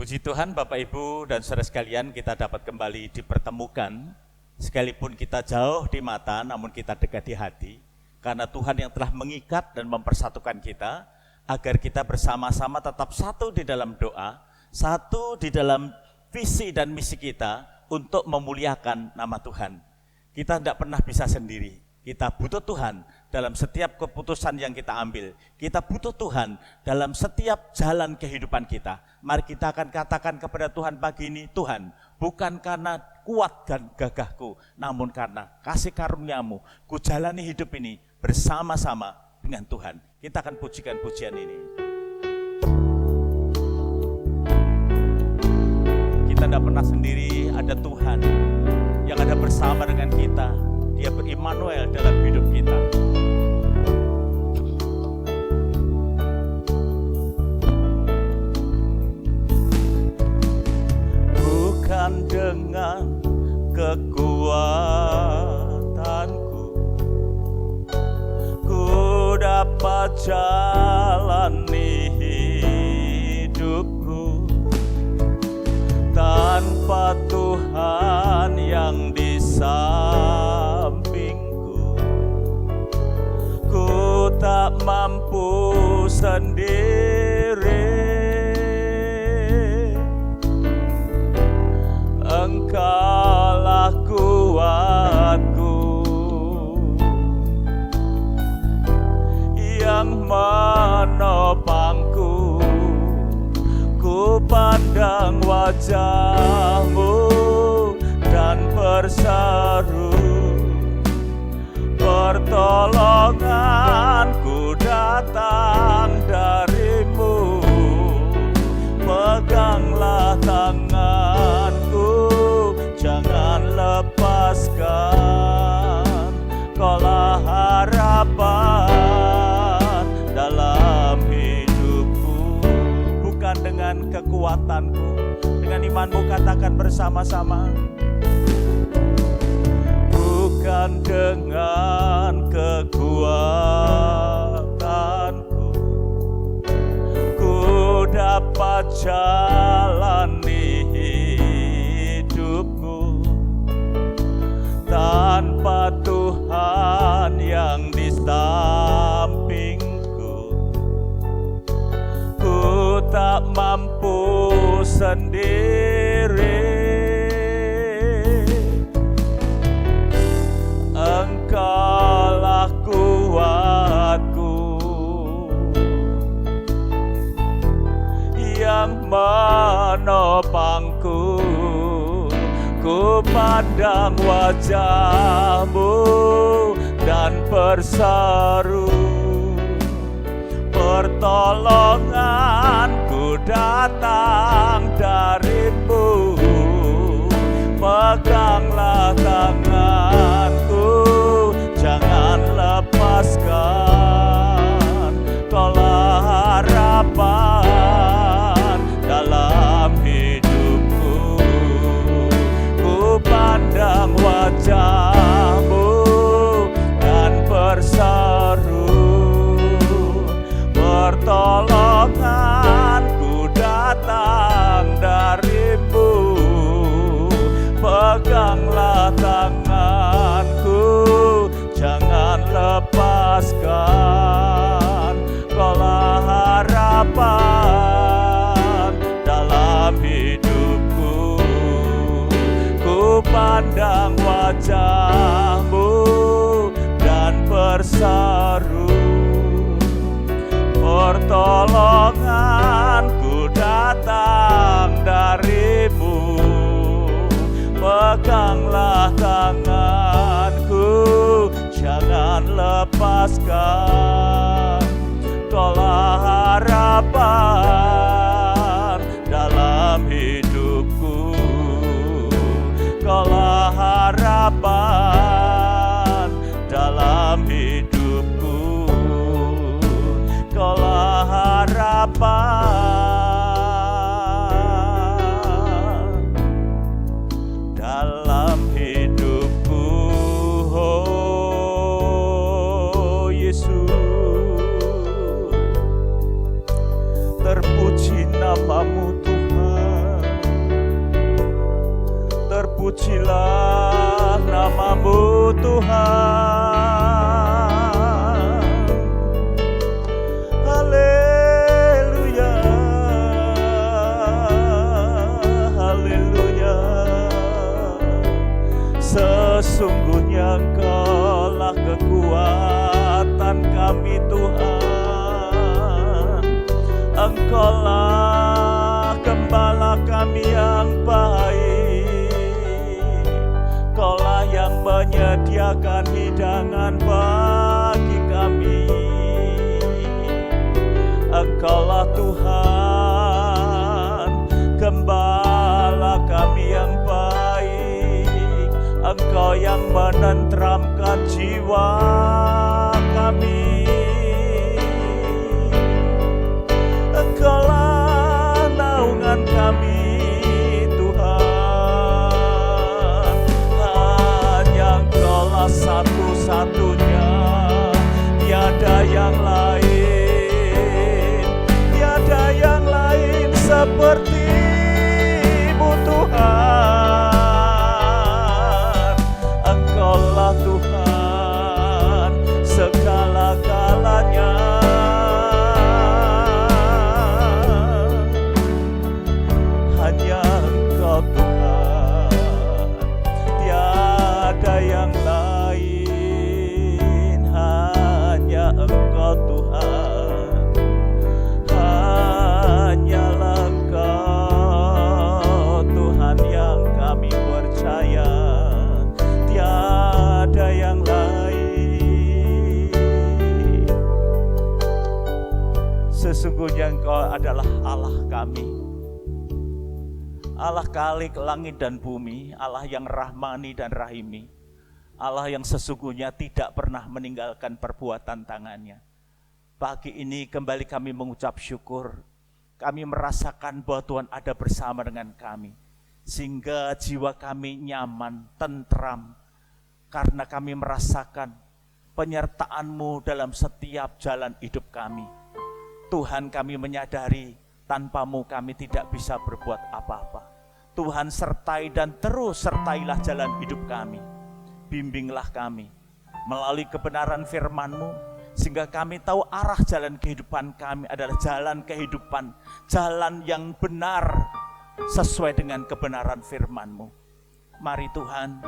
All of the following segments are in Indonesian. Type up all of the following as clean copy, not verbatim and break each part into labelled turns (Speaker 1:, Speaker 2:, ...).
Speaker 1: Puji Tuhan, Bapak Ibu dan saudara sekalian, kita dapat kembali dipertemukan. Sekalipun kita jauh di mata, namun kita dekat di hati. Karena Tuhan yang telah mengikat dan mempersatukan kita, agar kita bersama-sama tetap satu di dalam doa, satu di dalam visi dan misi kita untuk memuliakan nama Tuhan. Kita tidak pernah bisa sendiri. Kita butuh Tuhan dalam setiap keputusan yang kita ambil. Kita butuh Tuhan dalam setiap jalan kehidupan kita. Mari kita akan katakan kepada Tuhan pagi ini, Tuhan, bukan karena kuat dan gagahku, namun karena kasih karunia-Mu, ku jalani hidup ini bersama-sama dengan Tuhan. Kita akan pujikan pujian ini. Kita tidak pernah sendiri, ada Tuhan yang ada bersama dengan kita. Dia ber-Immanuel dalam hidup kita. Bukan dengan kekuatanku ku dapat jalani hidupku tanpa Tuhan yang di sampingku. Ku tak mampu sendiri. Engkaulah kuatku yang menopangku. Ku pandang wajah-Mu dan berseru, pertolonganku datang dari-Mu. Peganglah tanganku, jangan lepaskan. Kaulah harapan dalam hidupku. Bukan dengan kekuatanku, dengan iman-Mu katakan bersama-sama. Bukan dengan kekuatanku ku dapat jalani hidupku tanpa Tuhan yang di sampingku. Ku tak mampu sendiri. Engkaulah kuatku yang menopangku. Ku pandang wajah-Mu dan berseru, pertolonganku datang dari-Mu. Peganglah tanganku, jangan lepaskan. Kaulah harapan dalam hidupku. Ku pandang wajah-Mu dan berseru, pertolonganku datang dari-Mu. Peganglah tanganku, jangan lepaskan. Kaulah harapan dalam hidupku. Ku pandang wajah-Mu dan berseru, pertolonganku datang dari-Mu. Peganglah tanganku, jangan lepaskan. Kaulah harapan dalam hidupku. Kaulah harapan dalam hidupku. Kaulah harapan dalam hidupku. Oh Yesus, terpuji nama-Mu Tuhan. Pujilah nama-Mu Tuhan. Haleluya, haleluya. Sesungguhnya Engkaulah kekuatan kami Tuhan. Engkaulah gembala kami yang baik. Engkaulah yang menyediakan hidangan bagi kami. Engkaulah Tuhan, gembala kami yang baik. Engkau yang menenteramkan jiwa kami. Engkaulah naungan kami Tuhan. Hanya Engkaulah satu-satunya, tiada yang lain, tiada yang lain seperti-Mu Tuhan. Engkaulah Tuhan segala-galanya. Hanya Engkau Tuhan, tiada yang lain. Hanya Engkau Tuhan, hanyalah Engkau Tuhan yang kami percaya, tiada yang lain. Sesungguhnya Engkau adalah Allah kami, Allah Khalik langit dan bumi, Allah yang rahmani dan rahimi, Allah yang sesungguhnya tidak pernah meninggalkan perbuatan tangannya. Pagi ini kembali kami mengucap syukur, kami merasakan bahwa Tuhan ada bersama dengan kami, sehingga jiwa kami nyaman, tentram, karena kami merasakan penyertaan-Mu dalam setiap jalan hidup kami. Tuhan, kami menyadari tanpa-Mu kami tidak bisa berbuat apa-apa. Tuhan, sertai dan terus sertailah jalan hidup kami. Bimbinglah kami melalui kebenaran firman-Mu, sehingga kami tahu arah jalan kehidupan kami adalah jalan kehidupan, jalan yang benar sesuai dengan kebenaran firman-Mu. Mari Tuhan,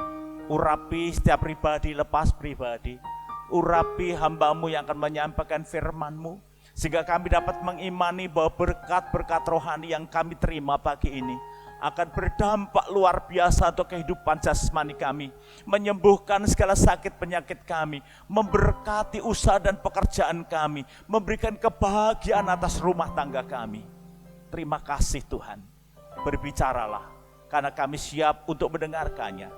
Speaker 1: urapi setiap pribadi lepas pribadi, urapi hamba-Mu yang akan menyampaikan firman-Mu, sehingga kami dapat mengimani bahwa berkat-berkat rohani yang kami terima pagi ini akan berdampak luar biasa untuk kehidupan jasmani kami, menyembuhkan segala sakit penyakit kami, memberkati usaha dan pekerjaan kami, memberikan kebahagiaan atas rumah tangga kami. Terima kasih Tuhan, berbicaralah, karena kami siap untuk mendengarkannya.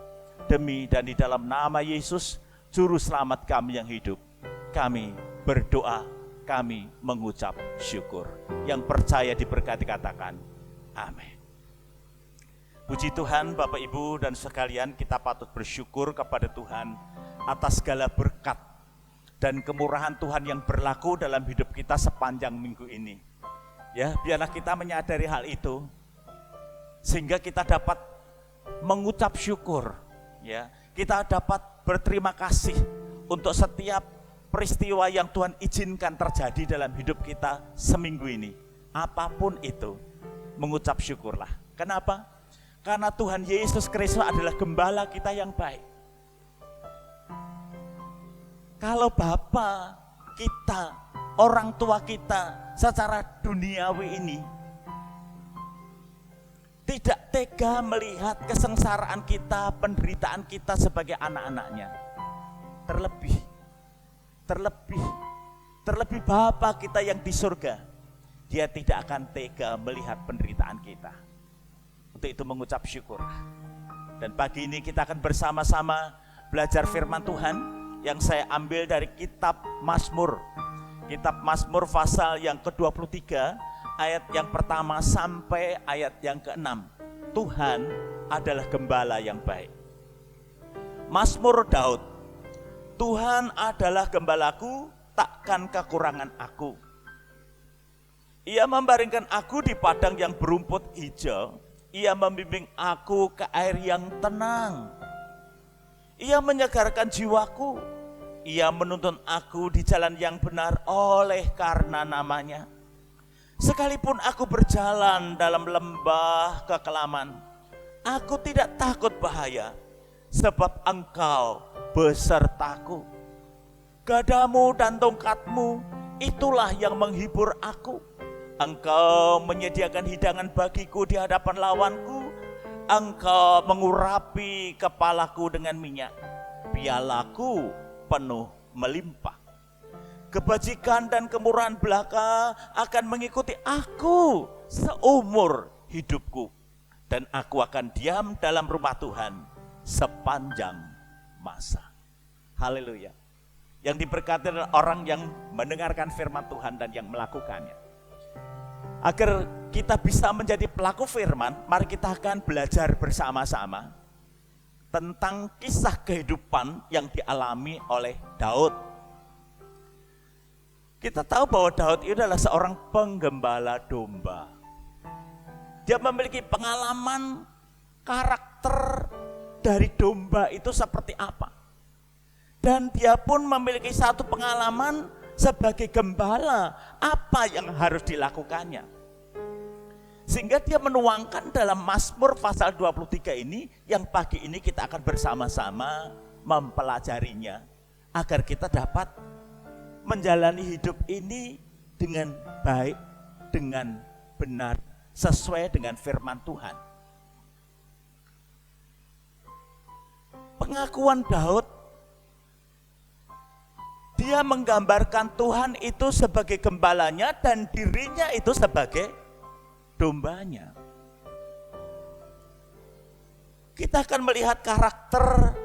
Speaker 1: Demi dan di dalam nama Yesus, Juru Selamat kami yang hidup, kami berdoa, kami mengucap syukur. Yang percaya diberkati katakan amin. Puji Tuhan, Bapak Ibu dan sekalian, kita patut bersyukur kepada Tuhan atas segala berkat dan kemurahan Tuhan yang berlaku dalam hidup kita sepanjang minggu ini. Ya, biarlah kita menyadari hal itu sehingga kita dapat mengucap syukur, ya. Kita dapat berterima kasih untuk setiap peristiwa yang Tuhan izinkan terjadi dalam hidup kita seminggu ini. Apapun itu, mengucap syukurlah. Kenapa? Karena Tuhan Yesus Kristus adalah gembala kita yang baik. Kalau Bapa kita, orang tua kita secara duniawi ini tidak tega melihat kesengsaraan kita, penderitaan kita sebagai anak-anaknya. Terlebih Bapa kita yang di surga, Dia tidak akan tega melihat penderitaan kita. Untuk itu mengucap syukur. Dan pagi ini kita akan bersama-sama belajar firman Tuhan yang saya ambil dari kitab Mazmur. Kitab Mazmur pasal yang ke-23, ayat yang pertama sampai ayat yang ke-6. Tuhan adalah gembala yang baik. Mazmur Daud. Tuhan adalah gembalaku, takkan kekurangan aku. Ia membaringkan aku di padang yang berumput hijau, Ia membimbing aku ke air yang tenang. Ia menyegarkan jiwaku. Ia menuntun aku di jalan yang benar oleh karena namanya. Sekalipun aku berjalan dalam lembah kekelaman, aku tidak takut bahaya, sebab Engkau besertaku. Gadamu dan tongkatmu, itulah yang menghibur aku. Engkau menyediakan hidangan bagiku di hadapan lawanku. Engkau mengurapi kepalaku dengan minyak. Pialaku penuh melimpah. Kebajikan dan kemurahan belaka akan mengikuti aku seumur hidupku. Dan aku akan diam dalam rumah Tuhan sepanjang masa. Haleluya. Yang diberkati adalah orang yang mendengarkan firman Tuhan dan yang melakukannya. Agar kita bisa menjadi pelaku firman, mari kita akan belajar bersama-sama tentang kisah kehidupan yang dialami oleh Daud. Kita tahu bahwa Daud itu adalah seorang penggembala domba. Dia memiliki pengalaman karakter dari domba itu seperti apa. Dan dia pun memiliki satu pengalaman sebagai gembala, apa yang harus dilakukannya. Sehingga dia menuangkan dalam Mazmur pasal 23 ini, yang pagi ini kita akan bersama-sama mempelajarinya, agar kita dapat menjalani hidup ini dengan baik, dengan benar, sesuai dengan firman Tuhan. Pengakuan Daud, dia menggambarkan Tuhan itu sebagai gembalanya dan dirinya itu sebagai dombanya. Kita akan melihat karakter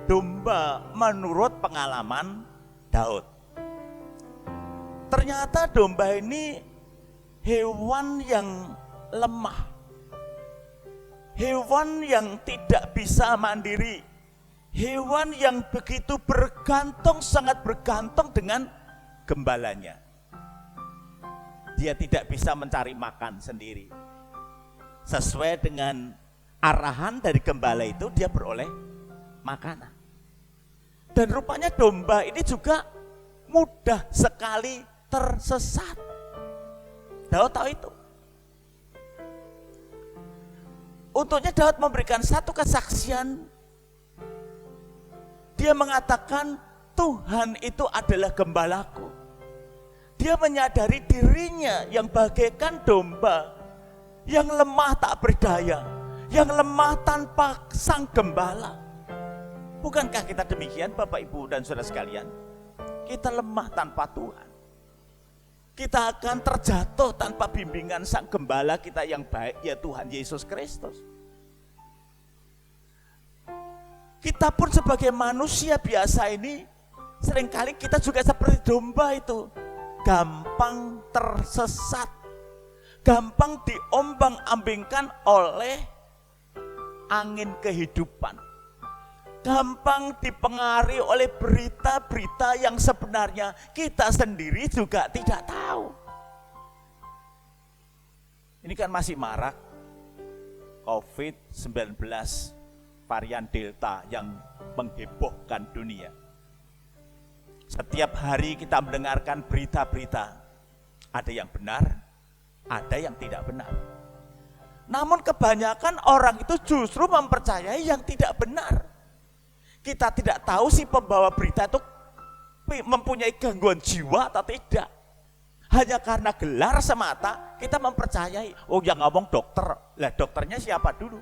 Speaker 1: domba menurut pengalaman Daud. Ternyata domba ini hewan yang lemah, hewan yang tidak bisa mandiri, hewan yang begitu bergantung, sangat bergantung dengan gembalanya. Dia tidak bisa mencari makan sendiri. Sesuai dengan arahan dari gembala itu, dia beroleh makanan. Dan rupanya domba ini juga mudah sekali tersesat. Daud tahu itu. Untuknya Daud memberikan satu kesaksian. Dia mengatakan Tuhan itu adalah gembalaku. Dia menyadari dirinya yang bagaikan domba, yang lemah tak berdaya, yang lemah tanpa sang gembala. Bukankah kita demikian Bapak Ibu dan saudara sekalian? Kita lemah tanpa Tuhan. Kita akan terjatuh tanpa bimbingan sang gembala kita yang baik, ya Tuhan Yesus Kristus. Kita pun sebagai manusia biasa ini, seringkali kita juga seperti domba itu. Gampang tersesat, gampang diombang-ambingkan oleh angin kehidupan. Gampang dipengaruhi oleh berita-berita yang sebenarnya kita sendiri juga tidak tahu. Ini kan masih marak COVID-19 varian Delta yang menghebohkan dunia. Setiap hari kita mendengarkan berita-berita, ada yang benar, ada yang tidak benar. Namun kebanyakan orang itu justru mempercayai yang tidak benar. Kita tidak tahu si pembawa berita itu mempunyai gangguan jiwa atau tidak. Hanya karena gelar semata kita mempercayai, oh yang ngomong dokter, lah dokternya siapa dulu?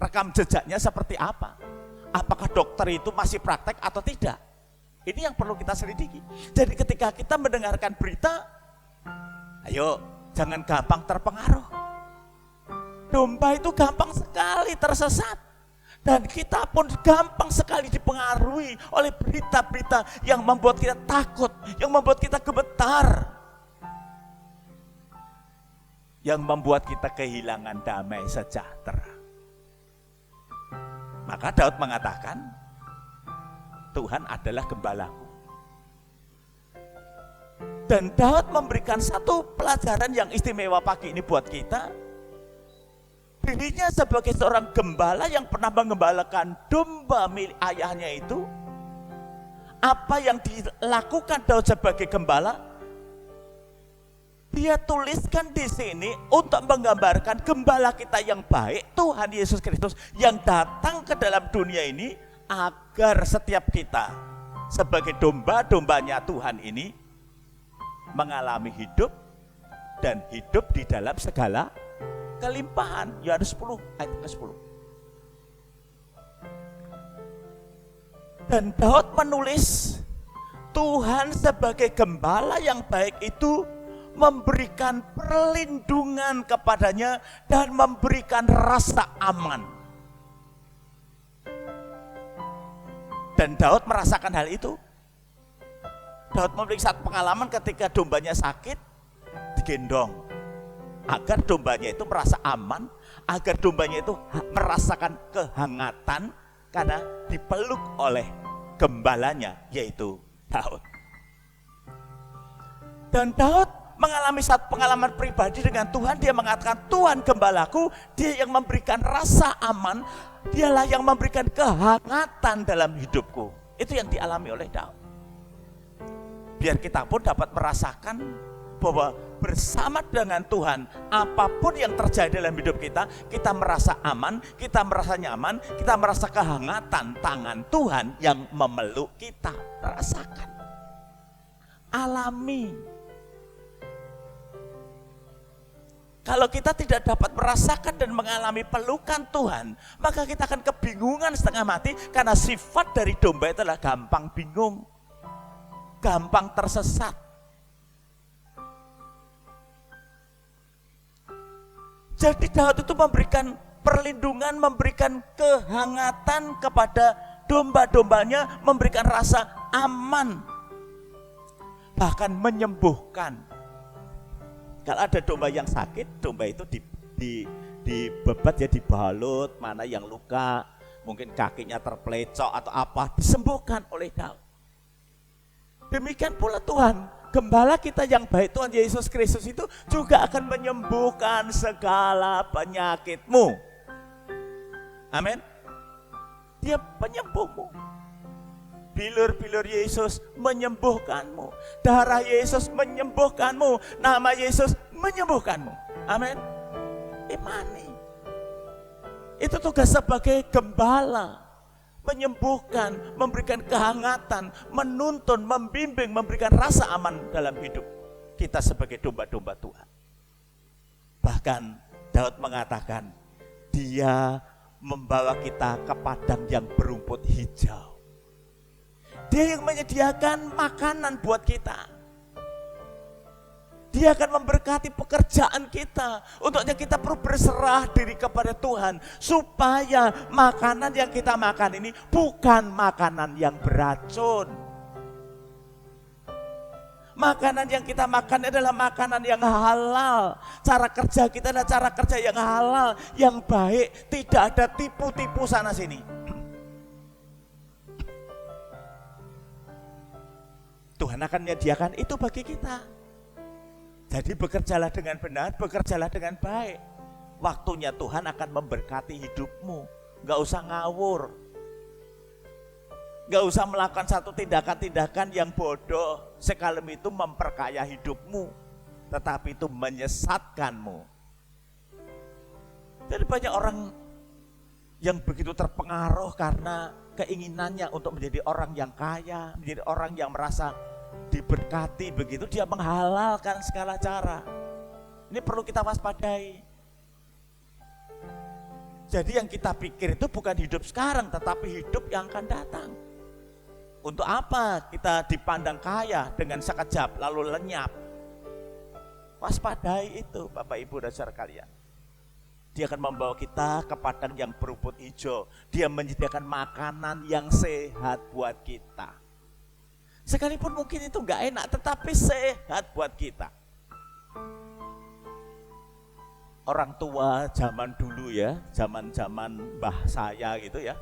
Speaker 1: Rekam jejaknya seperti apa? Apakah dokter itu masih praktek atau tidak? Ini yang perlu kita selidiki. Jadi ketika kita mendengarkan berita, ayo jangan gampang terpengaruh. Domba itu gampang sekali tersesat. Dan kita pun gampang sekali dipengaruhi oleh berita-berita yang membuat kita takut, yang membuat kita gemetar, yang membuat kita kehilangan damai sejahtera. Maka Daud mengatakan, Tuhan adalah gembalaku. Dan Daud memberikan satu pelajaran yang istimewa pagi ini buat kita, Dirinya sebagai seorang gembala yang pernah mengembalakan domba milik ayahnya itu, apa yang dilakukan Daud sebagai gembala, dia tuliskan di sini untuk menggambarkan gembala kita yang baik, Tuhan Yesus Kristus yang datang ke dalam dunia ini agar setiap kita sebagai domba-dombanya Tuhan ini mengalami hidup dan hidup di dalam segala kelimpahan. Yohanes 10 ayat ke-10. Dan Daud menulis, Tuhan sebagai gembala yang baik itu memberikan perlindungan kepadanya dan memberikan rasa aman. Dan Daud merasakan hal itu. Daud memiliki satu pengalaman ketika dombanya sakit, digendong. Agar dombanya itu merasa aman, agar dombanya itu merasakan kehangatan karena dipeluk oleh gembalanya, yaitu Daud. Dan Daud mengalami satu pengalaman pribadi dengan Tuhan. Dia mengatakan, Tuhan gembalaku, dia yang memberikan rasa aman, dialah yang memberikan kehangatan dalam hidupku. Itu yang dialami oleh Daud. Biar kita pun dapat merasakan bahwa bersama dengan Tuhan, apapun yang terjadi dalam hidup kita, kita merasa aman, kita merasa nyaman, kita merasa kehangatan tangan Tuhan yang memeluk kita. Rasakan, alami. Kalau kita tidak dapat merasakan dan mengalami pelukan Tuhan, maka kita akan kebingungan setengah mati, karena sifat dari domba itu adalah gampang bingung, gampang tersesat. Jadi Daud itu memberikan perlindungan, memberikan kehangatan kepada domba-dombanya, memberikan rasa aman, bahkan menyembuhkan. Kalau ada domba yang sakit, domba itu dibebat ya, dibalut, mana yang luka, mungkin kakinya terpelecok atau apa, disembuhkan oleh Daud. Demikian pula Tuhan, gembala kita yang baik, Tuhan Yesus Kristus itu juga akan menyembuhkan segala penyakitmu. Amin. Dia penyembuhmu. Bilur-bilur Yesus menyembuhkanmu. Darah Yesus menyembuhkanmu. Nama Yesus menyembuhkanmu. Amin. Imani. Itu tugas sebagai gembala. Menyembuhkan, memberikan kehangatan, menuntun, membimbing, memberikan rasa aman dalam hidup kita sebagai domba-domba Tuhan. Bahkan Daud mengatakan, dia membawa kita ke padang yang berumput hijau. Dia yang menyediakan makanan buat kita. Dia akan memberkati pekerjaan kita. Untuknya kita perlu berserah diri kepada Tuhan, supaya makanan yang kita makan ini bukan makanan yang beracun. Makanan yang kita makan adalah makanan yang halal. Cara kerja kita adalah cara kerja yang halal, yang baik. Tidak ada tipu-tipu sana sini. Tuhan akan menyediakan itu bagi kita. Jadi bekerjalah dengan benar, bekerjalah dengan baik. Waktunya Tuhan akan memberkati hidupmu. Gak usah ngawur. Gak usah melakukan satu tindakan-tindakan yang bodoh. Sekalem itu memperkaya hidupmu, tetapi itu menyesatkanmu. Jadi banyak orang yang begitu terpengaruh karena keinginannya untuk menjadi orang yang kaya, menjadi orang yang merasa diberkati, begitu dia menghalalkan segala cara. Ini perlu kita waspadai. Jadi yang kita pikir itu bukan hidup sekarang, tetapi hidup yang akan datang. Untuk apa kita dipandang kaya dengan sekejap lalu lenyap? Waspadai itu, Bapak Ibu dan saudara kalian. Dia akan membawa kita ke padang yang berumput hijau. Dia menyediakan makanan yang sehat buat kita. Sekalipun mungkin itu enggak enak, tetapi sehat buat kita. Orang tua zaman dulu ya, zaman-zaman mbah saya gitu ya,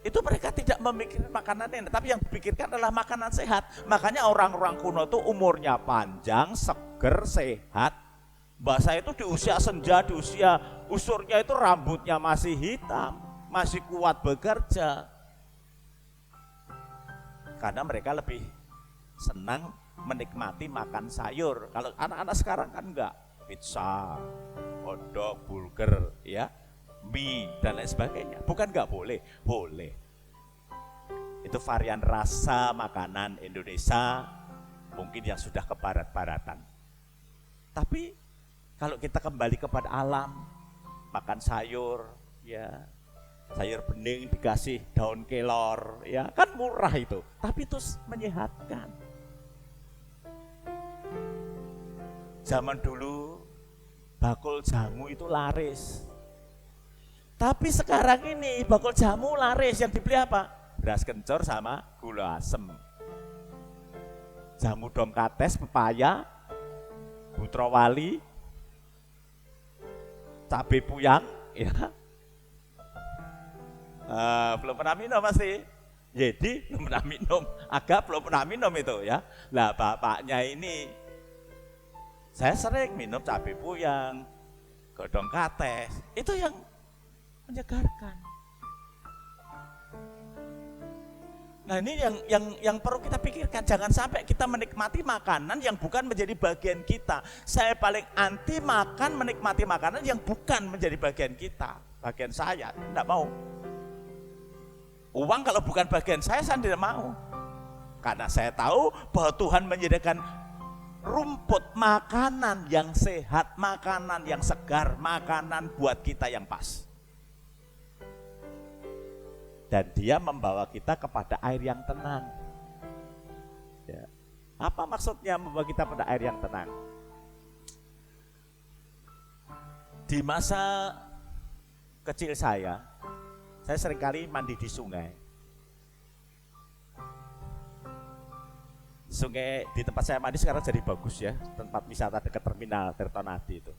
Speaker 1: itu mereka tidak memikirkan makanan enak, tapi yang dipikirkan adalah makanan sehat. Makanya orang-orang kuno itu umurnya panjang, seger, sehat. Mbah saya itu di usia senja, di usia usurnya itu rambutnya masih hitam, masih kuat bekerja. Karena mereka lebih senang menikmati makan sayur. Kalau anak-anak sekarang kan enggak, pizza, hotdog, burger, ya, mie dan lain sebagainya. Bukan enggak boleh, boleh. Itu varian rasa makanan Indonesia mungkin yang sudah ke barat-baratan. Tapi kalau kita kembali kepada alam, makan sayur, ya, sayur bening dikasih daun kelor, ya kan murah itu, tapi itu menyehatkan. Zaman dulu bakul jamu itu laris, tapi sekarang ini bakul jamu laris, yang dibeli apa? Beras kencur sama gula asem. Jamu dongkates, pepaya, butrawali, cabai puyang, ya. Belum pernah minum masih. Jadi belum pernah minum, agak belum pernah minum itu, ya. Lah bapaknya ini, saya sering minum cabai puyang, godong kates, itu yang menyegarkan. Nah ini yang perlu kita pikirkan, jangan sampai kita menikmati makanan yang bukan menjadi bagian kita. Saya paling anti makan menikmati makanan yang bukan menjadi bagian kita, bagian saya, tidak mau. Uang kalau bukan bagian saya tidak mau. Karena saya tahu bahwa Tuhan menyediakan rumput, makanan yang sehat, makanan yang segar, makanan buat kita yang pas. Dan dia membawa kita kepada air yang tenang. Ya. Apa maksudnya membawa kita pada air yang tenang? Di masa kecil saya seringkali mandi di sungai. Sungai di tempat saya mandi sekarang jadi bagus ya, tempat wisata dekat terminal Tirtonadi itu.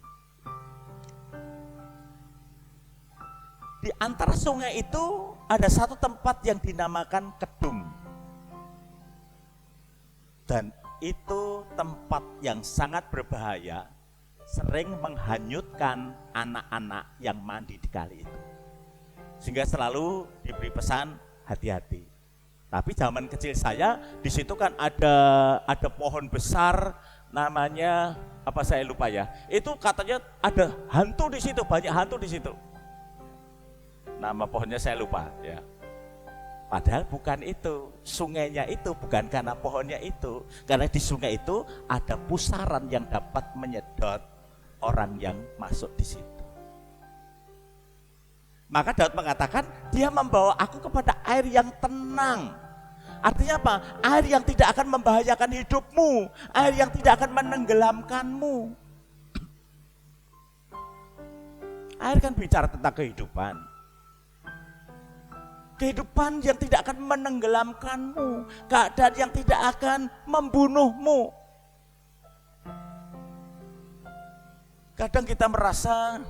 Speaker 1: Di antara sungai itu ada satu tempat yang dinamakan Kedung. Dan itu tempat yang sangat berbahaya, sering menghanyutkan anak-anak yang mandi di kali itu. Sehingga selalu diberi pesan hati-hati. Tapi zaman kecil saya di situ kan ada pohon besar namanya apa saya lupa ya. Itu katanya ada hantu di situ, banyak hantu di situ. Nama pohonnya saya lupa ya. Padahal bukan itu, sungainya itu bukan karena pohonnya itu, karena di sungai itu ada pusaran yang dapat menyedot orang yang masuk di situ. Maka Daud mengatakan, dia membawa aku kepada air yang tenang. Artinya apa? Air yang tidak akan membahayakan hidupmu, air yang tidak akan menenggelamkanmu. Air kan bicara tentang kehidupan. Kehidupan yang tidak akan menenggelamkanmu, keadaan yang tidak akan membunuhmu. Kadang kita merasa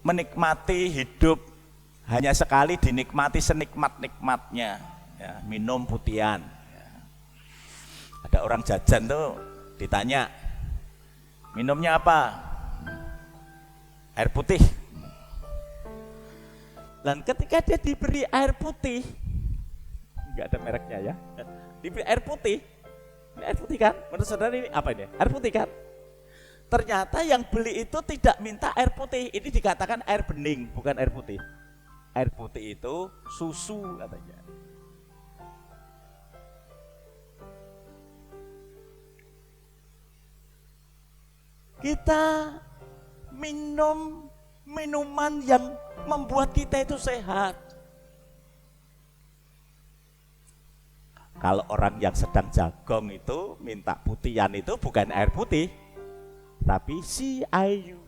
Speaker 1: menikmati hidup hanya sekali, dinikmati senikmat-nikmatnya, ya, minum putihan. Ya. Ada orang jajan tuh ditanya, minumnya apa? Air putih. Dan ketika dia diberi air putih, nggak ada mereknya ya, diberi air putih kan? Menurut saudara ini apa ini? Air putih kan? Ternyata yang beli itu tidak minta air putih, ini dikatakan air bening, bukan air putih. Air putih itu susu katanya. Kita minum minuman yang membuat kita itu sehat. Kalau orang yang sedang jagong itu minta putihan itu bukan air putih, tapi CIU.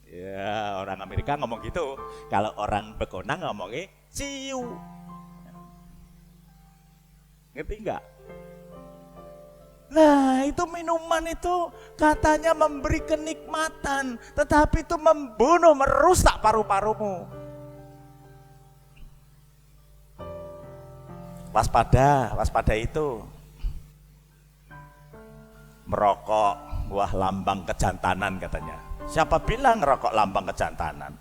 Speaker 1: Ya, orang Amerika ngomong gitu. Kalau orang Bekonang ngomongnya CIU. Ngerti enggak? Nah, itu minuman itu katanya memberi kenikmatan, tetapi itu membunuh, merusak paru-parumu. Waspada itu. Merokok, wah lambang kejantanan katanya. Siapa bilang rokok lambang kejantanan?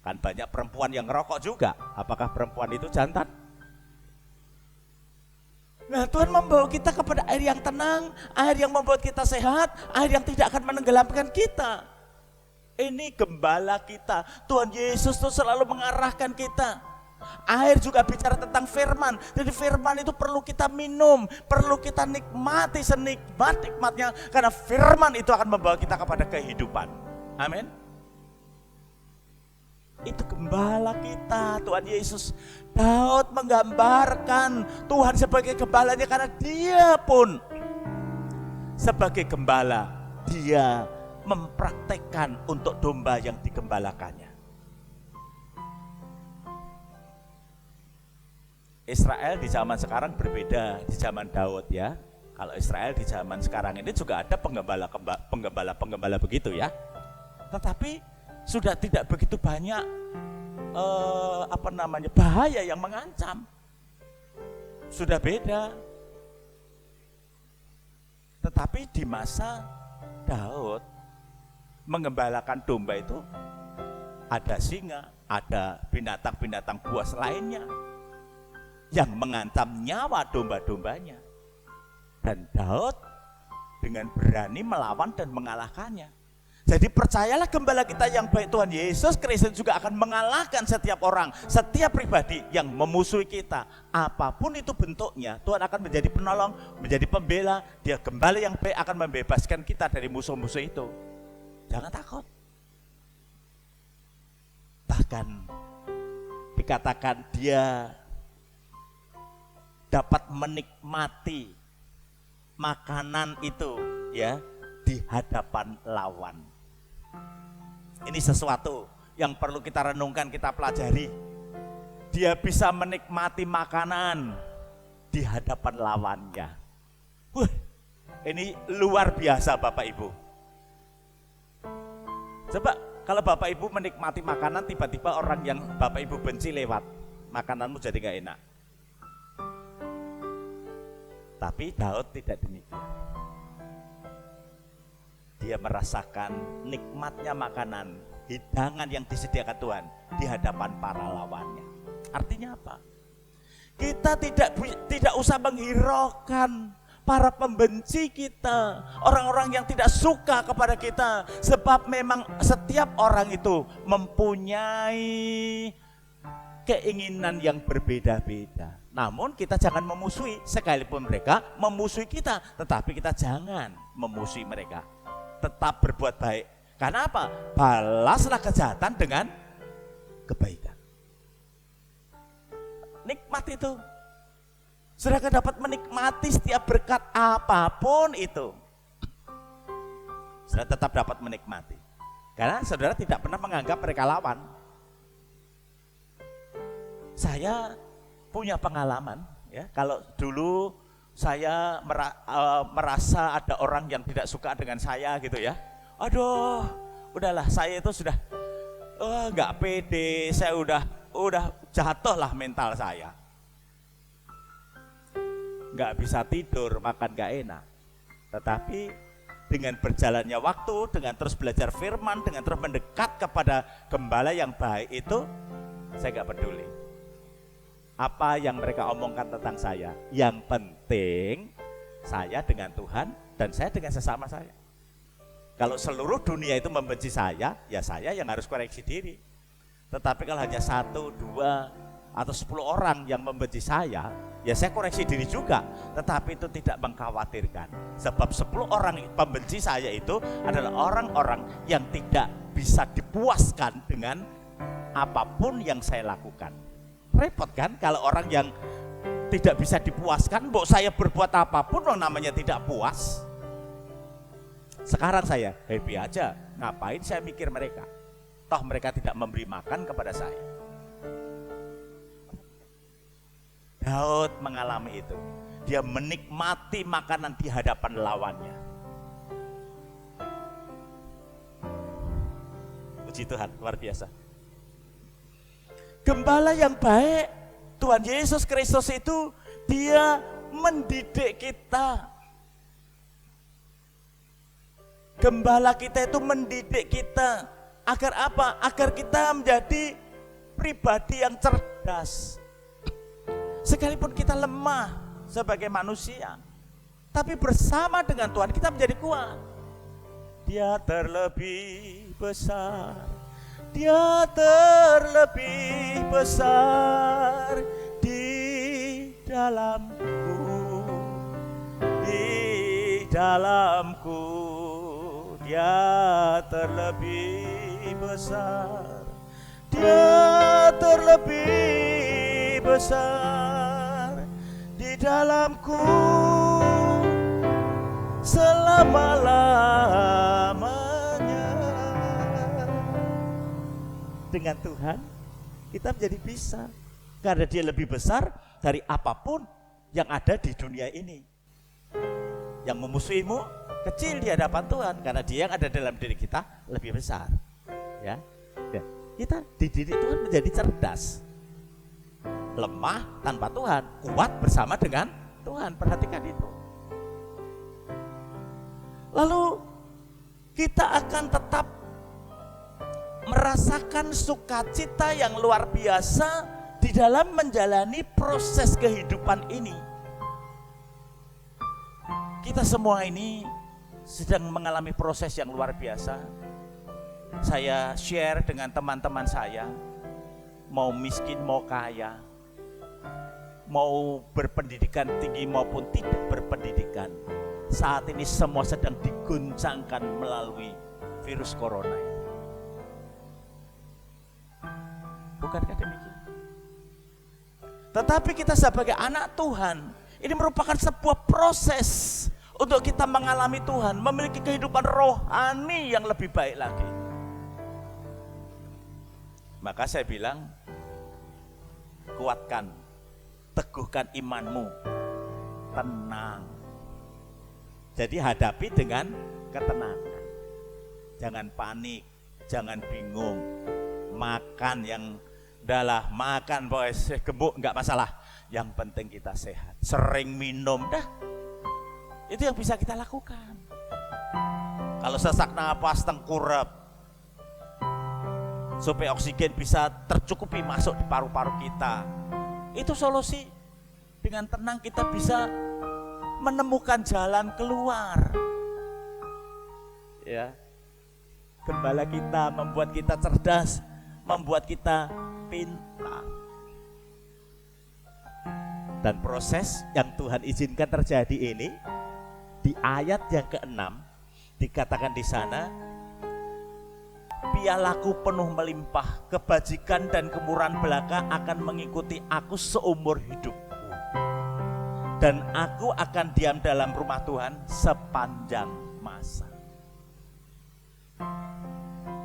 Speaker 1: Kan banyak perempuan yang ngerokok juga. Apakah perempuan itu jantan? Nah, Tuhan membawa kita kepada air yang tenang, air yang membuat kita sehat, air yang tidak akan menenggelamkan kita. Ini gembala kita. Tuhan Yesus tuh selalu mengarahkan kita. Air juga bicara tentang firman. Jadi firman itu perlu kita minum, perlu kita nikmati senikmat-nikmatnya, karena firman itu akan membawa kita kepada kehidupan. Amin. Itu gembala kita, Tuhan Yesus. Daud menggambarkan Tuhan sebagai gembalanya, karena dia pun sebagai gembala, dia mempraktekkan untuk domba yang digembalakannya. Israel di zaman sekarang berbeda di zaman Daud ya. Kalau Israel di zaman sekarang ini juga ada penggembala begitu ya. Tetapi sudah tidak begitu banyak bahaya yang mengancam. Sudah beda. Tetapi di masa Daud menggembalakan domba itu ada singa, ada binatang-binatang buas lainnya yang mengancam nyawa domba-dombanya. Dan Daud dengan berani melawan dan mengalahkannya. Jadi percayalah, gembala kita yang baik Tuhan Yesus Kristus juga akan mengalahkan setiap orang, setiap pribadi yang memusuhi kita. Apapun itu bentuknya, Tuhan akan menjadi penolong, menjadi pembela. Dia gembala yang baik akan membebaskan kita dari musuh-musuh itu. Jangan takut. Bahkan dikatakan dia dapat menikmati makanan itu ya di hadapan lawan. Ini sesuatu yang perlu kita renungkan, kita pelajari. Dia bisa menikmati makanan di hadapan lawannya. Ini luar biasa Bapak Ibu. Coba kalau Bapak Ibu menikmati makanan, tiba-tiba orang yang Bapak Ibu benci lewat, makananmu jadi gak enak. Tapi Daud tidak demikian. Dia merasakan nikmatnya makanan, hidangan yang disediakan Tuhan di hadapan para lawannya. Artinya apa? Kita tidak usah menghiraukan para pembenci kita, orang-orang yang tidak suka kepada kita, sebab memang setiap orang itu mempunyai keinginan yang berbeda-beda. Namun kita jangan memusuhi, sekalipun mereka memusuhi kita, tetapi kita jangan memusuhi mereka. Tetap berbuat baik. Karena apa? Balaslah kejahatan dengan kebaikan. Nikmat itu. Saudara dapat menikmati setiap berkat apapun itu. Saudara tetap dapat menikmati. Karena saudara tidak pernah menganggap mereka lawan. Saya punya pengalaman ya, kalau dulu saya merasa ada orang yang tidak suka dengan saya gitu ya. Aduh, udahlah saya itu sudah nggak pede, saya udah jatuh lah mental saya. Nggak bisa tidur, makan nggak enak. Tetapi dengan berjalannya waktu, dengan terus belajar firman, dengan terus mendekat kepada gembala yang baik itu, saya nggak peduli apa yang mereka omongkan tentang saya. Yang penting saya dengan Tuhan dan saya dengan sesama saya. Kalau seluruh dunia itu membenci saya, ya saya yang harus koreksi diri. Tetapi kalau hanya 1, 2 atau 10 orang yang membenci saya, ya saya koreksi diri juga. Tetapi itu tidak mengkhawatirkan. Sebab 10 orang pembenci saya itu adalah orang-orang yang tidak bisa dipuaskan dengan apapun yang saya lakukan. Repot kan kalau orang yang tidak bisa dipuaskan, mbok saya berbuat apapun namanya tidak puas. Sekarang saya happy aja, ngapain saya mikir mereka? Toh mereka tidak memberi makan kepada saya. Daud mengalami itu. Dia menikmati makanan di hadapan lawannya. Puji Tuhan, luar biasa. Gembala yang baik, Tuhan Yesus Kristus itu, dia mendidik kita. Gembala kita itu mendidik kita agar apa? Agar kita menjadi pribadi yang cerdas. Sekalipun kita lemah sebagai manusia, tapi bersama dengan Tuhan kita menjadi kuat. Dia terlebih besar, Dia terlebih besar di dalamku, di dalamku. Dia terlebih besar, Dia terlebih besar di dalamku selama-lamanya. Dengan Tuhan kita menjadi bisa, karena Dia lebih besar dari apapun yang ada di dunia ini. Yang memusuhimu kecil di hadapan Tuhan, karena Dia yang ada dalam diri kita lebih besar. Ya, kita dididik Tuhan menjadi cerdas. Lemah tanpa Tuhan, kuat bersama dengan Tuhan. Perhatikan itu. Lalu kita akan tetap merasakan sukacita yang luar biasa di dalam menjalani proses kehidupan ini. Kita semua ini sedang mengalami proses yang luar biasa. Saya share dengan teman-teman saya, mau miskin mau kaya, mau berpendidikan tinggi maupun tidak berpendidikan, saat ini semua sedang diguncangkan melalui virus corona ini. Bukankah demikian? Tetapi kita sebagai anak Tuhan, ini merupakan sebuah proses untuk kita mengalami Tuhan, memiliki kehidupan rohani yang lebih baik lagi. Maka saya bilang, kuatkan, teguhkan imanmu, tenang. Jadi hadapi dengan ketenangan. Jangan panik, jangan bingung. Makan yang udahlah, makan boys, gemuk enggak masalah. Yang penting kita sehat. Sering minum dah. Itu yang bisa kita lakukan. Kalau sesak napas, tengkurap, supaya oksigen bisa tercukupi masuk di paru-paru kita, itu solusi. Dengan tenang kita bisa menemukan jalan keluar. Ya, gembala kita membuat kita cerdas, membuat kita pintar. Dan proses yang Tuhan izinkan terjadi ini, di ayat yang ke-6 dikatakan di sana, pialaku penuh melimpah, kebajikan dan kemurahan belaka akan mengikuti aku seumur hidupku, dan aku akan diam dalam rumah Tuhan sepanjang masa.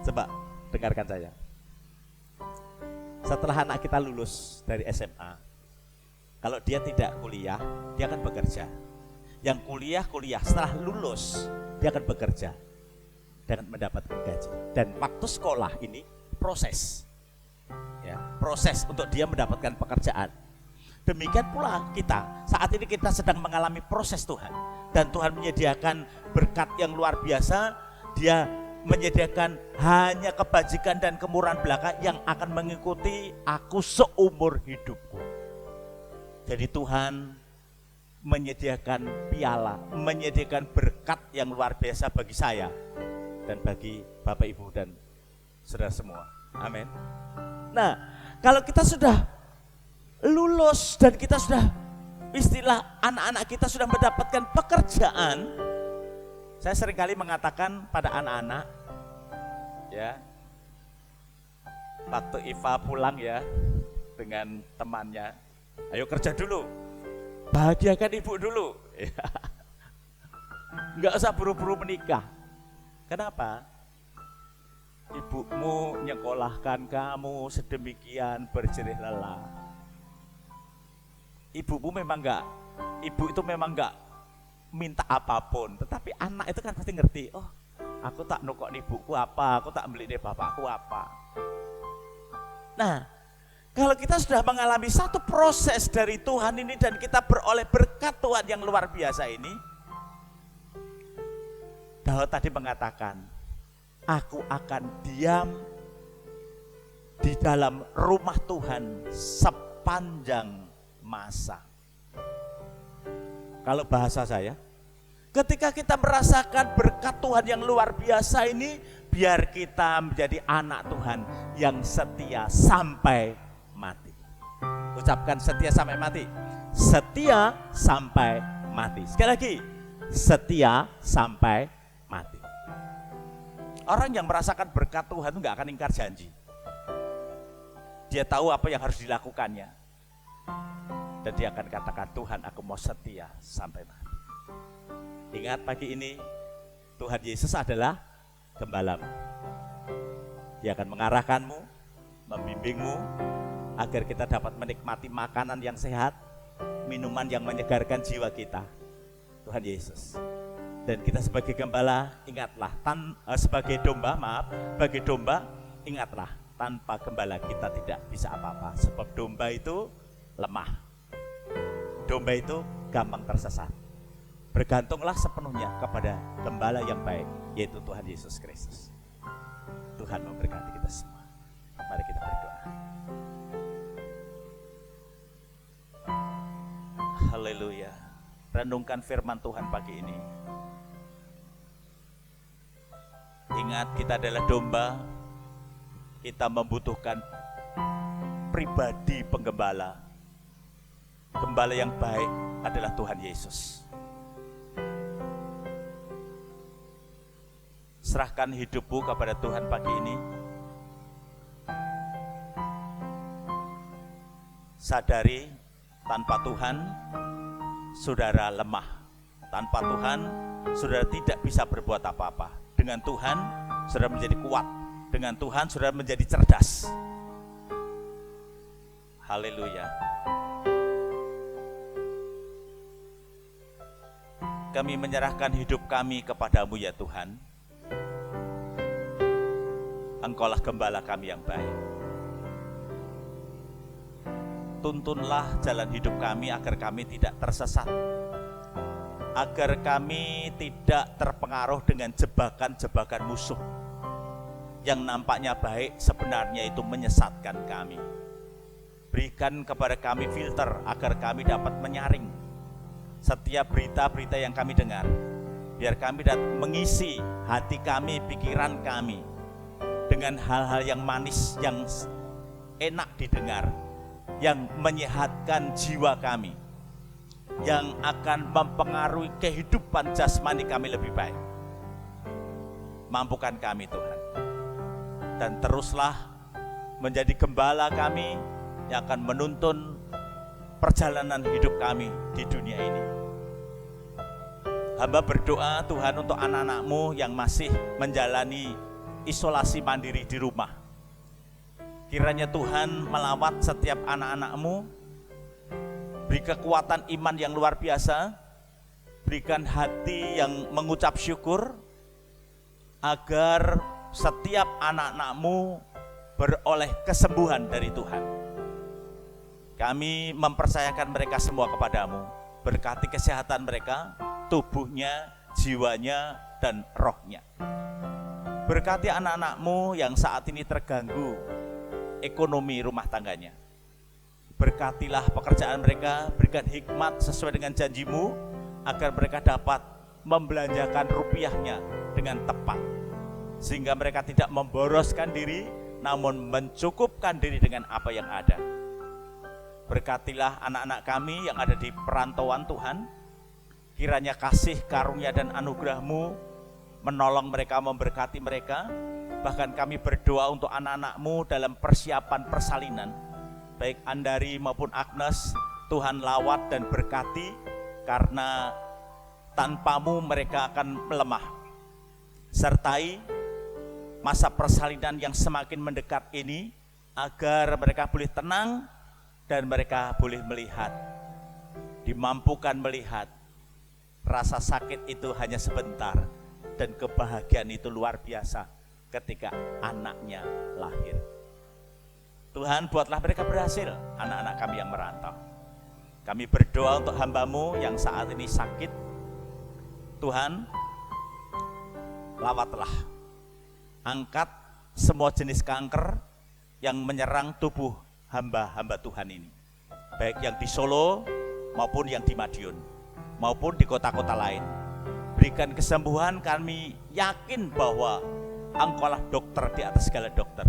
Speaker 1: Coba dengarkan saya. Setelah anak kita lulus dari SMA, kalau dia tidak kuliah, dia akan bekerja. Yang kuliah, setelah lulus dia akan bekerja dan mendapatkan gaji. Dan waktu sekolah ini proses, ya, proses untuk dia mendapatkan pekerjaan. Demikian pula kita, saat ini kita sedang mengalami proses Tuhan. Dan Tuhan menyediakan berkat yang luar biasa. Dia menyediakan hanya kebajikan dan kemurahan belaka yang akan mengikuti aku seumur hidupku. Jadi Tuhan menyediakan piala, menyediakan berkat yang luar biasa bagi saya dan bagi Bapak Ibu dan saudara semua. Amin. Nah, kalau kita sudah lulus dan kita sudah, istilah anak-anak kita sudah mendapatkan pekerjaan, saya seringkali mengatakan pada anak-anak, ya, waktu Iva pulang ya dengan temannya, ayo kerja dulu, bahagiakan ibu dulu. Enggak usah buru-buru menikah. Kenapa? Ibumu nyekolahkan kamu sedemikian berjerih lelah. Ibu itu memang enggak minta apapun, tetapi anak itu kan pasti ngerti, oh aku tak nukok ibuku apa, aku tak beli deh bapakku apa. Nah, kalau kita sudah mengalami satu proses dari Tuhan ini dan kita beroleh berkat Tuhan yang luar biasa ini, Daud tadi mengatakan, aku akan diam di dalam rumah Tuhan sepanjang masa. Kalau bahasa saya, ketika kita merasakan berkat Tuhan yang luar biasa ini, biar kita menjadi anak Tuhan yang setia sampai mati. Ucapkan setia sampai mati. Setia sampai mati. Sekali lagi, setia sampai mati. Orang yang merasakan berkat Tuhan itu gak akan ingkar janji. Dia tahu apa yang harus dilakukannya. Dan dia akan katakan, Tuhan, aku mau setia sampai mati. Ingat, pagi ini Tuhan Yesus adalah gembalamu. Dia akan mengarahkanmu, membimbingmu, agar kita dapat menikmati makanan yang sehat, minuman yang menyegarkan jiwa kita. Tuhan Yesus. Dan kita sebagai gembala, ingatlah, sebagai domba, bagi domba, ingatlah, tanpa gembala kita tidak bisa apa-apa. Sebab domba itu lemah. Domba itu gampang tersesat. Bergantunglah sepenuhnya kepada gembala yang baik, yaitu Tuhan Yesus Kristus. Tuhan memberkati kita semua. Mari kita berdoa. Haleluya. Renungkan firman Tuhan pagi ini. Ingat, kita adalah domba. Kita membutuhkan pribadi penggembala. Gembala yang baik adalah Tuhan Yesus. Serahkan hidupmu kepada Tuhan pagi ini. Sadari, tanpa Tuhan, saudara lemah. Tanpa Tuhan, saudara tidak bisa berbuat apa-apa. Dengan Tuhan, saudara menjadi kuat. Dengan Tuhan, saudara menjadi cerdas. Haleluya. Kami menyerahkan hidup kami kepadamu ya Tuhan. Engkaulah gembala kami yang baik. Tuntunlah jalan hidup kami agar kami tidak tersesat, agar kami tidak terpengaruh dengan jebakan-jebakan musuh yang nampaknya baik, sebenarnya itu menyesatkan kami. Berikan kepada kami filter agar kami dapat menyaring setiap berita-berita yang kami dengar, biar kami dapat mengisi hati kami, pikiran kami dengan hal-hal yang manis, yang enak didengar, yang menyehatkan jiwa kami, yang akan mempengaruhi kehidupan jasmani kami lebih baik. Mampukan kami Tuhan, dan teruslah menjadi gembala kami yang akan menuntun perjalanan hidup kami di dunia ini. Hamba berdoa Tuhan untuk anak-anak-Mu yang masih menjalani isolasi mandiri di rumah. Kiranya Tuhan melawat setiap anak-anak-Mu, beri kekuatan iman yang luar biasa, berikan hati yang mengucap syukur, agar setiap anak-anak-Mu beroleh kesembuhan dari Tuhan. Kami mempercayakan mereka semua kepadamu. Berkati kesehatan mereka, tubuhnya, jiwanya, dan rohnya. Berkati anak-anak-Mu yang saat ini terganggu ekonomi rumah tangganya. Berkatilah pekerjaan mereka, berikan hikmat sesuai dengan janji-Mu, agar mereka dapat membelanjakan rupiahnya dengan tepat, sehingga mereka tidak memboroskan diri, namun mencukupkan diri dengan apa yang ada. Berkatilah anak-anak kami yang ada di perantauan Tuhan, kiranya kasih karunia dan anugerah-Mu menolong mereka, memberkati mereka. Bahkan kami berdoa untuk anak-anak-Mu dalam persiapan persalinan, baik Andari maupun Agnes. Tuhan lawat dan berkati, karena tanpa-Mu mereka akan melemah. Sertai masa persalinan yang semakin mendekat ini, agar mereka boleh tenang dan mereka boleh melihat, dimampukan melihat, rasa sakit itu hanya sebentar, dan kebahagiaan itu luar biasa ketika anaknya lahir. Tuhan, buatlah mereka berhasil, anak-anak kami yang merantau. Kami berdoa untuk hamba-Mu yang saat ini sakit. Tuhan, lawatlah. Angkat semua jenis kanker yang menyerang tubuh hamba-hamba Tuhan ini. Baik yang di Solo maupun yang di Madiun, maupun di kota-kota lain. Berikan kesembuhan, kami yakin bahwa Engkaulah dokter di atas segala dokter.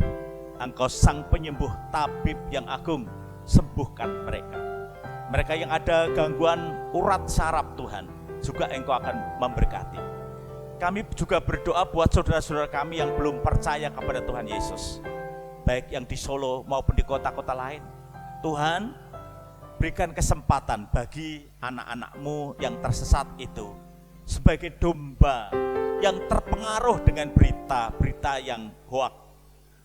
Speaker 1: Engkau sang penyembuh, tabib yang agung, sembuhkan mereka. Mereka yang ada gangguan urat saraf Tuhan, juga Engkau akan memberkati. Kami juga berdoa buat saudara-saudara kami yang belum percaya kepada Tuhan Yesus, baik yang di Solo maupun di kota-kota lain. Tuhan, berikan kesempatan bagi anak-anak-Mu yang tersesat itu, sebagai domba yang terpengaruh dengan berita-berita yang hoak,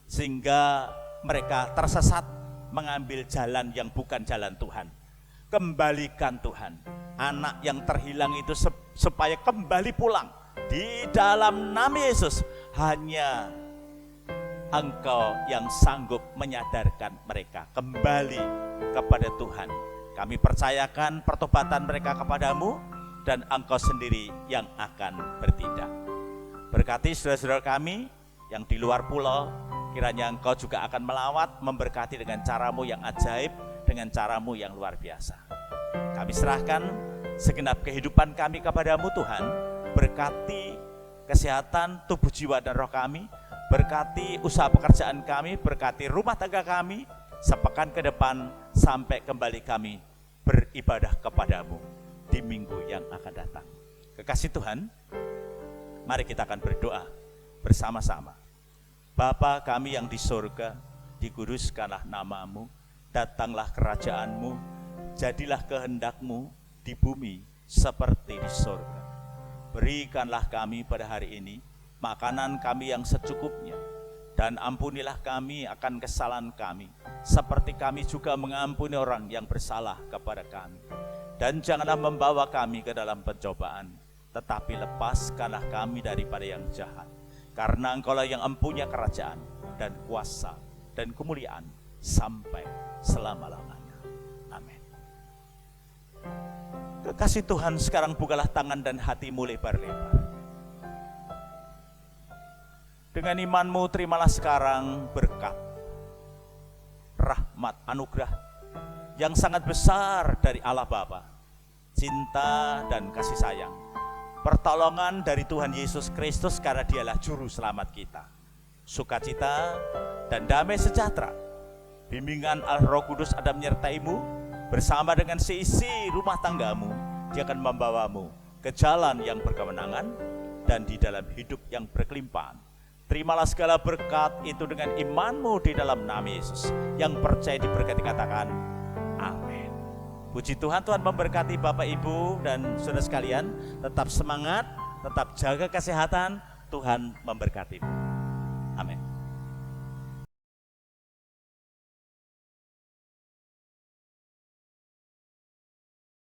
Speaker 1: sehingga mereka tersesat mengambil jalan yang bukan jalan Tuhan. Kembalikan Tuhan anak yang terhilang itu supaya kembali pulang di dalam nama Yesus. Hanya Engkau yang sanggup menyadarkan mereka kembali kepada Tuhan. Kami percayakan pertobatan mereka kepadamu, dan Engkau sendiri yang akan bertindak. Berkati saudara-saudara kami yang di luar pulau, kiranya Engkau juga akan melawat, memberkati dengan caramu yang ajaib, dengan caramu yang luar biasa. Kami serahkan segenap kehidupan kami kepadamu Tuhan. Berkati kesehatan tubuh, jiwa, dan roh kami. Berkati usaha pekerjaan kami, berkati rumah tangga kami, sepekan ke depan sampai kembali kami beribadah kepadamu di minggu yang akan datang. Kekasih Tuhan, mari kita akan berdoa bersama-sama. Bapa kami yang di surga, dikuduskanlah namamu, datanglah kerajaanmu, jadilah kehendak-Mu di bumi seperti di surga. Berikanlah kami pada hari ini makanan kami yang secukupnya, dan ampunilah kami akan kesalahan kami, seperti kami juga mengampuni orang yang bersalah kepada kami. Dan janganlah membawa kami ke dalam pencobaan, tetapi lepaskanlah kami daripada yang jahat. Karena Engkaulah yang empunya kerajaan dan kuasa dan kemuliaan sampai selama-lamanya. Amin. Kekasih Tuhan, sekarang bukalah tangan dan hatimu lebar-lebar. Dengan imanmu terimalah sekarang berkat, rahmat, anugerah yang sangat besar dari Allah Bapa, cinta dan kasih sayang, pertolongan dari Tuhan Yesus Kristus karena Dialah juru selamat kita, sukacita dan damai sejahtera, bimbingan Roh Kudus ada menyertaimu bersama dengan seisi rumah tanggamu. Dia akan membawamu ke jalan yang berkemenangan dan di dalam hidup yang berkelimpahan. Terimalah segala berkat itu dengan imanmu di dalam nama Yesus. Yang percaya diberkati katakan amin. Puji Tuhan, Tuhan memberkati Bapak, Ibu, dan saudara sekalian. Tetap semangat, tetap jaga kesehatan. Tuhan memberkati. Amin.